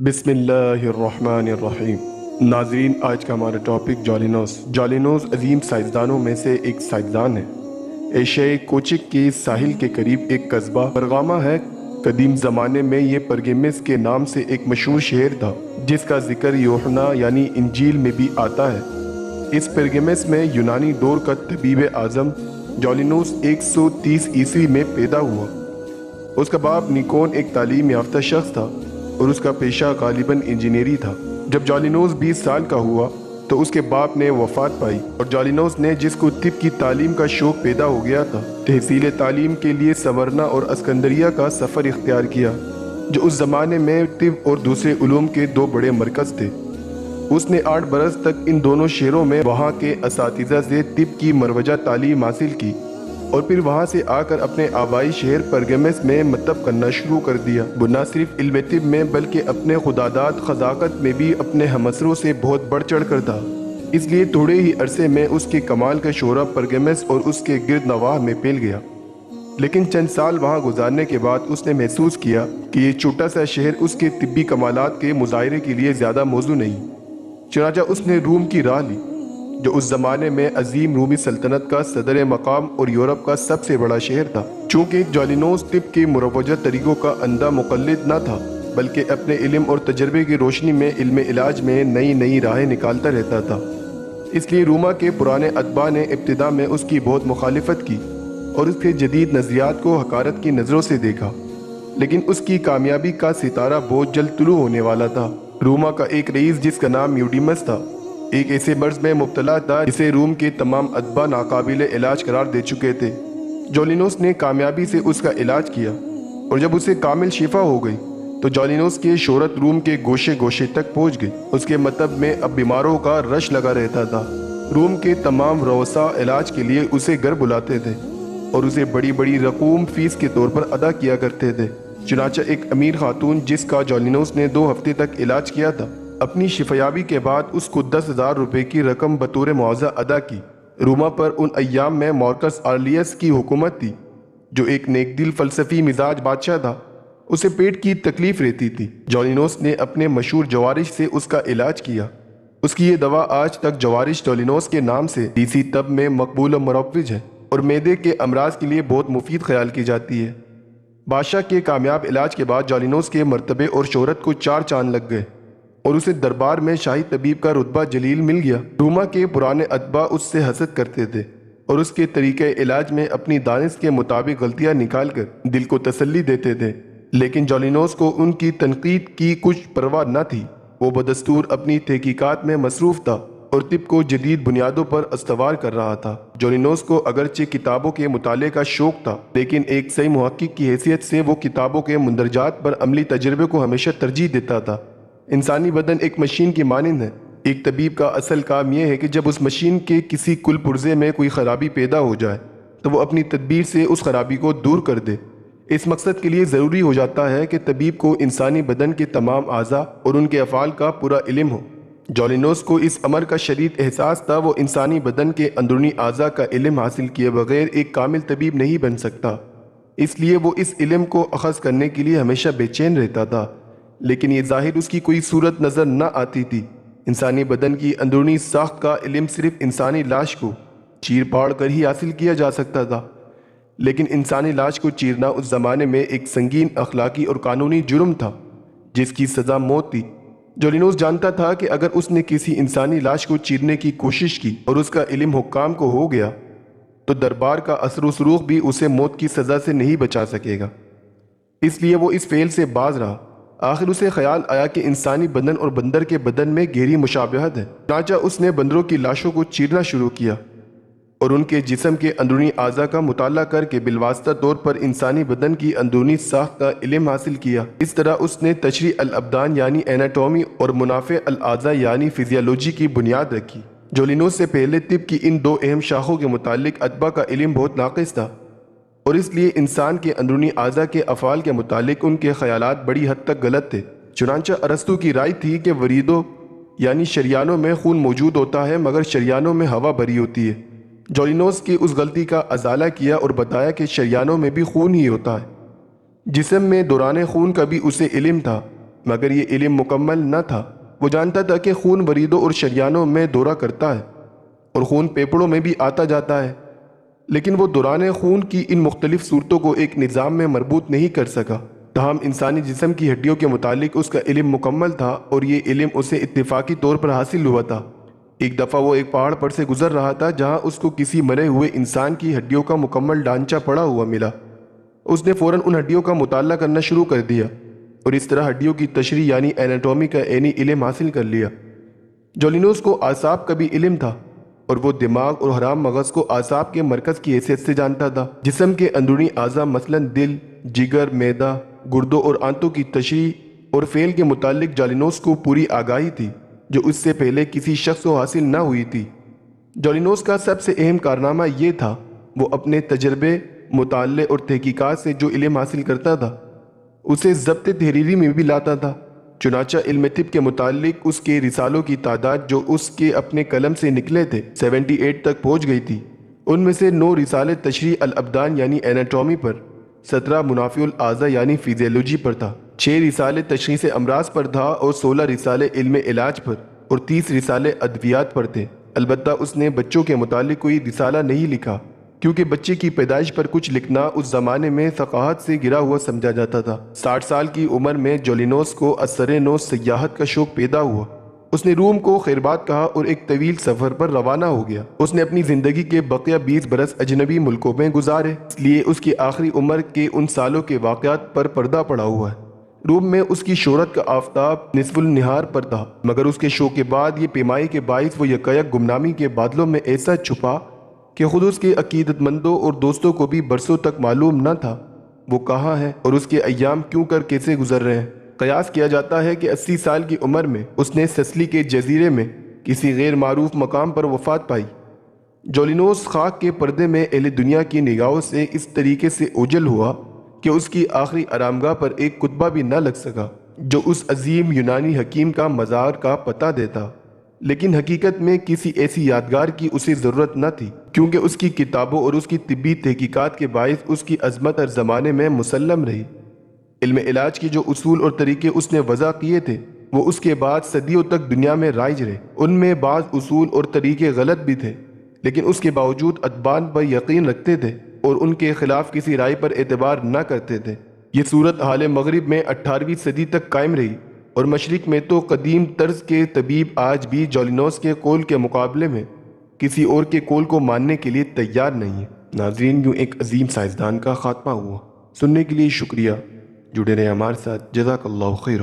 بسم اللہ الرحمن الرحیم۔ ناظرین، آج کا ہمارا ٹاپک جالینوس عظیم سائنسدانوں میں سے ایک سائنسدان ہے۔ ایشیائی کوچک کے ساحل کے قریب ایک قصبہ پرگامہ ہے۔ قدیم زمانے میں یہ پرگیمس کے نام سے ایک مشہور شہر تھا، جس کا ذکر یوحنا یعنی انجیل میں بھی آتا ہے۔ اس پرگیمس میں یونانی دور کا طبیب اعظم جالینوس 130 عیسوی میں پیدا ہوا۔ اس کا باپ نیکون ایک تعلیم یافتہ شخص تھا اور اس کا پیشہ غالباً انجینئری تھا۔ جب جالینوس 20 سال کا ہوا تو اس کے باپ نے وفات پائی اور جالینوس نے، جس کو طب کی تعلیم کا شوق پیدا ہو گیا تھا، تحصیل تعلیم کے لیے سورنا اور اسکندریہ کا سفر اختیار کیا، جو اس زمانے میں طب اور دوسرے علوم کے دو بڑے مرکز تھے۔ اس نے 8 برس تک ان دونوں شہروں میں وہاں کے اساتذہ سے طب کی مروجہ تعلیم حاصل کی اور پھر وہاں سے آ کر اپنے آبائی شہر پرگیمس میں مکتب کرنا شروع کر دیا۔ وہ نہ صرف علم طب میں بلکہ اپنے خداداد خزاقت میں بھی اپنے ہمسروں سے بہت بڑھ چڑھ کر تھا، اس لیے تھوڑے ہی عرصے میں اس کے کمال کا شہرہ پرگیمس اور اس کے گرد نواح میں پھیل گیا۔ لیکن چند سال وہاں گزارنے کے بعد اس نے محسوس کیا کہ یہ چھوٹا سا شہر اس کے طبی کمالات کے مظاہرے کے لیے زیادہ موزوں نہیں۔ چنانچہ اس نے روم کی راہ لی، جو اس زمانے میں عظیم رومی سلطنت کا صدر مقام اور یورپ کا سب سے بڑا شہر تھا۔ چونکہ جالینوس طب کے مروجہ طریقوں کا اندھا مقلد نہ تھا، بلکہ اپنے علم اور تجربے کی روشنی میں علم علاج میں نئی راہیں نکالتا رہتا تھا، اس لیے روما کے پرانے ادباء نے ابتدا میں اس کی بہت مخالفت کی اور اس کے جدید نظریات کو حقارت کی نظروں سے دیکھا۔ لیکن اس کی کامیابی کا ستارہ بہت جلد طلوع ہونے والا تھا۔ روما کا ایک رئیس، جس کا نام یوڈیمس تھا، ایک ایسے مرض میں مبتلا تھا جسے روم کے تمام ادباء ناقابل علاج قرار دے چکے تھے۔ جالینوس نے کامیابی سے اس کا علاج کیا اور جب اسے کامل شفا ہو گئی تو جالینوس کی شہرت روم کے گوشے گوشے تک پہنچ گئی۔ اس کے مکتب میں اب بیماروں کا رش لگا رہتا تھا۔ روم کے تمام رؤساء علاج کے لیے اسے گھر بلاتے تھے اور اسے بڑی بڑی رقوم فیس کے طور پر ادا کیا کرتے تھے۔ چنانچہ ایک امیر خاتون، جس کا جالینوس نے 2 ہفتے تک علاج کیا تھا، اپنی شفایابی کے بعد اس کو 10,000 روپے کی رقم بطور معاوضہ ادا کی۔ روما پر ان ایام میں مارکس آرلیس کی حکومت تھی، جو ایک نیک دل فلسفی مزاج بادشاہ تھا۔ اسے پیٹ کی تکلیف رہتی تھی۔ جالینوس نے اپنے مشہور جوارش سے اس کا علاج کیا۔ اس کی یہ دوا آج تک جوارش جالینوس کے نام سے دیسی طب میں مقبول و مروج ہے اور معدے کے امراض کے لیے بہت مفید خیال کی جاتی ہے۔ بادشاہ کے کامیاب علاج کے بعد جالینوس کے مرتبے اور شہرت کو 4 چاند لگ گئے اور اسے دربار میں شاہی طبیب کا رتبہ جلیل مل گیا۔ روما کے پرانے ادباء اس سے حسد کرتے تھے اور اس کے طریقہ علاج میں اپنی دانش کے مطابق غلطیاں نکال کر دل کو تسلی دیتے تھے، لیکن جالینوس کو ان کی تنقید کی کچھ پرواہ نہ تھی۔ وہ بدستور اپنی تحقیقات میں مصروف تھا اور طب کو جدید بنیادوں پر استوار کر رہا تھا۔ جالینوس کو اگرچہ کتابوں کے مطالعے کا شوق تھا، لیکن ایک صحیح محقق کی حیثیت سے وہ کتابوں کے مندرجات پر عملی تجربے کو ہمیشہ ترجیح دیتا تھا۔ انسانی بدن ایک مشین کی مانند ہے۔ ایک طبیب کا اصل کام یہ ہے کہ جب اس مشین کے کسی کل پرزے میں کوئی خرابی پیدا ہو جائے تو وہ اپنی تدبیر سے اس خرابی کو دور کر دے۔ اس مقصد کے لیے ضروری ہو جاتا ہے کہ طبیب کو انسانی بدن کے تمام اعضاء اور ان کے افعال کا پورا علم ہو۔ جالینوس کو اس امر کا شدید احساس تھا۔ وہ انسانی بدن کے اندرونی اعضاء کا علم حاصل کیے بغیر ایک کامل طبیب نہیں بن سکتا، اس لیے وہ اس علم کو اخذ کرنے کے لیے ہمیشہ بے چین رہتا تھا، لیکن یہ ظاہر اس کی کوئی صورت نظر نہ آتی تھی۔ انسانی بدن کی اندرونی ساخت کا علم صرف انسانی لاش کو چیر پاڑ کر ہی حاصل کیا جا سکتا تھا، لیکن انسانی لاش کو چیرنا اس زمانے میں ایک سنگین اخلاقی اور قانونی جرم تھا، جس کی سزا موت تھی۔ جالینوس جانتا تھا کہ اگر اس نے کسی انسانی لاش کو چیرنے کی کوشش کی اور اس کا علم حکام کو ہو گیا تو دربار کا اثر و سلوک بھی اسے موت کی سزا سے نہیں بچا سکے گا، اس لیے وہ اس فعل سے باز رہا۔ آخر اسے خیال آیا کہ انسانی بدن اور بندر کے بدن میں گہری مشابہت ہے۔ چنانچہ اس نے بندروں کی لاشوں کو چیرنا شروع کیا اور ان کے جسم کے اندرونی اعضاء کا مطالعہ کر کے بالواسطہ طور پر انسانی بدن کی اندرونی ساخت کا علم حاصل کیا۔ اس طرح اس نے تشریح الابدان یعنی ایناٹومی اور منافع الاعضاء یعنی فزیولوجی کی بنیاد رکھی۔ جالینوس سے پہلے طب کی ان 2 اہم شاخوں کے متعلق ادباء کا علم بہت ناقص تھا اور اس لیے انسان کے اندرونی اعضاء کے افعال کے متعلق ان کے خیالات بڑی حد تک غلط تھے۔ چنانچہ ارسطو کی رائے تھی کہ وریدوں یعنی شریانوں میں خون موجود ہوتا ہے مگر شریانوں میں ہوا بھری ہوتی ہے۔ جالینوس کی اس غلطی کا ازالہ کیا اور بتایا کہ شریانوں میں بھی خون ہی ہوتا ہے۔ جسم میں دوران خون کا بھی اسے علم تھا مگر یہ علم مکمل نہ تھا۔ وہ جانتا تھا کہ خون وریدوں اور شریانوں میں دورہ کرتا ہے اور خون پھیپھڑوں میں بھی آتا جاتا ہے، لیکن وہ دوران خون کی ان مختلف صورتوں کو ایک نظام میں مربوط نہیں کر سکا۔ تاہم انسانی جسم کی ہڈیوں کے متعلق اس کا علم مکمل تھا، اور یہ علم اسے اتفاقی طور پر حاصل ہوا تھا۔ ایک دفعہ وہ ایک پہاڑ پر سے گزر رہا تھا جہاں اس کو کسی مرے ہوئے انسان کی ہڈیوں کا مکمل ڈھانچہ پڑا ہوا ملا۔ اس نے فوراً ان ہڈیوں کا مطالعہ کرنا شروع کر دیا اور اس طرح ہڈیوں کی تشریح یعنی ایناٹومی کا عینی علم حاصل کر لیا۔ جولینوس کو اعصاب کا بھی علم تھا، اور وہ دماغ اور حرام مغز کو اعصاب کے مرکز کی حیثیت سے جانتا تھا۔ جسم کے اندرونی اعضاء مثلاً دل، جگر، معدہ، گردوں اور آنتوں کی تشریح اور فعل کے متعلق جولینوس کو پوری آگاہی تھی، جو اس سے پہلے کسی شخص کو حاصل نہ ہوئی تھی۔ جولینوس کا سب سے اہم کارنامہ یہ تھا، وہ اپنے تجربے، مطالعے اور تحقیقات سے جو علم حاصل کرتا تھا اسے ضبط تحریری میں بھی لاتا تھا۔ چنانچہ علم طب کے متعلق اس کے رسالوں کی تعداد جو اس کے اپنے قلم سے نکلے تھے 78 تک پہنچ گئی تھی۔ ان میں سے 9 رسالے تشریح الابدان یعنی ایناٹومی پر، 17 منافع الاعضاء یعنی فیزیولوجی پر تھا، 6 رسالے تشخیص امراض پر تھا اور 16 رسالے علم علاج پر اور 30 رسالے ادویات پر تھے۔ البتہ اس نے بچوں کے متعلق کوئی رسالہ نہیں لکھا، کیونکہ بچے کی پیدائش پر کچھ لکھنا اس زمانے میں ثقافت سے گرا ہوا سمجھا جاتا تھا۔ 60 سال کی عمر میں جولینوس کو اثر نو سیاحت کا شوق پیدا ہوا۔ اس نے روم کو خیربات کہا اور ایک طویل سفر پر روانہ ہو گیا۔ اس نے اپنی زندگی کے بقیہ 20 برس اجنبی ملکوں میں گزارے، اس لیے اس کی آخری عمر کے ان سالوں کے واقعات پر پردہ پڑا ہوا ہے۔ روم میں اس کی شہرت کا آفتاب نصف النہار پر تھا، مگر اس کے شو کے بعد یہ پیمائی کے باعث وہ یکایک گمنامی کے بادلوں میں ایسا چھپا کہ خود اس کے عقیدت مندوں اور دوستوں کو بھی برسوں تک معلوم نہ تھا وہ کہاں ہے اور اس کے ایام کیوں کر کیسے گزر رہے ہیں۔ قیاس کیا جاتا ہے کہ 80 سال کی عمر میں اس نے سسلی کے جزیرے میں کسی غیر معروف مقام پر وفات پائی۔ جولینوس خاک کے پردے میں اہل دنیا کی نگاہوں سے اس طریقے سے اوجھل ہوا کہ اس کی آخری آرامگاہ پر ایک کتبہ بھی نہ لگ سکا جو اس عظیم یونانی حکیم کا مزار کا پتہ دیتا، لیکن حقیقت میں کسی ایسی یادگار کی اسے ضرورت نہ تھی، کیونکہ اس کی کتابوں اور اس کی طبی تحقیقات کے باعث اس کی عظمت ہر زمانے میں مسلم رہی۔ علم علاج کے جو اصول اور طریقے اس نے وضع کیے تھے وہ اس کے بعد صدیوں تک دنیا میں رائج رہے۔ ان میں بعض اصول اور طریقے غلط بھی تھے، لیکن اس کے باوجود ادبان پر یقین رکھتے تھے اور ان کے خلاف کسی رائے پر اعتبار نہ کرتے تھے۔ یہ صورت حال مغرب میں 18ویں صدی تک قائم رہی، اور مشرق میں تو قدیم طرز کے طبیب آج بھی جولینوس کے قول کے مقابلے میں کسی اور کے قول کو ماننے کے لیے تیار نہیں ہیں۔ ناظرین، یوں ایک عظیم سائنسدان کا خاتمہ ہوا۔ سننے کے لیے شکریہ، جڑے رہیں ہمارے ساتھ۔ جزاک اللہ خیر۔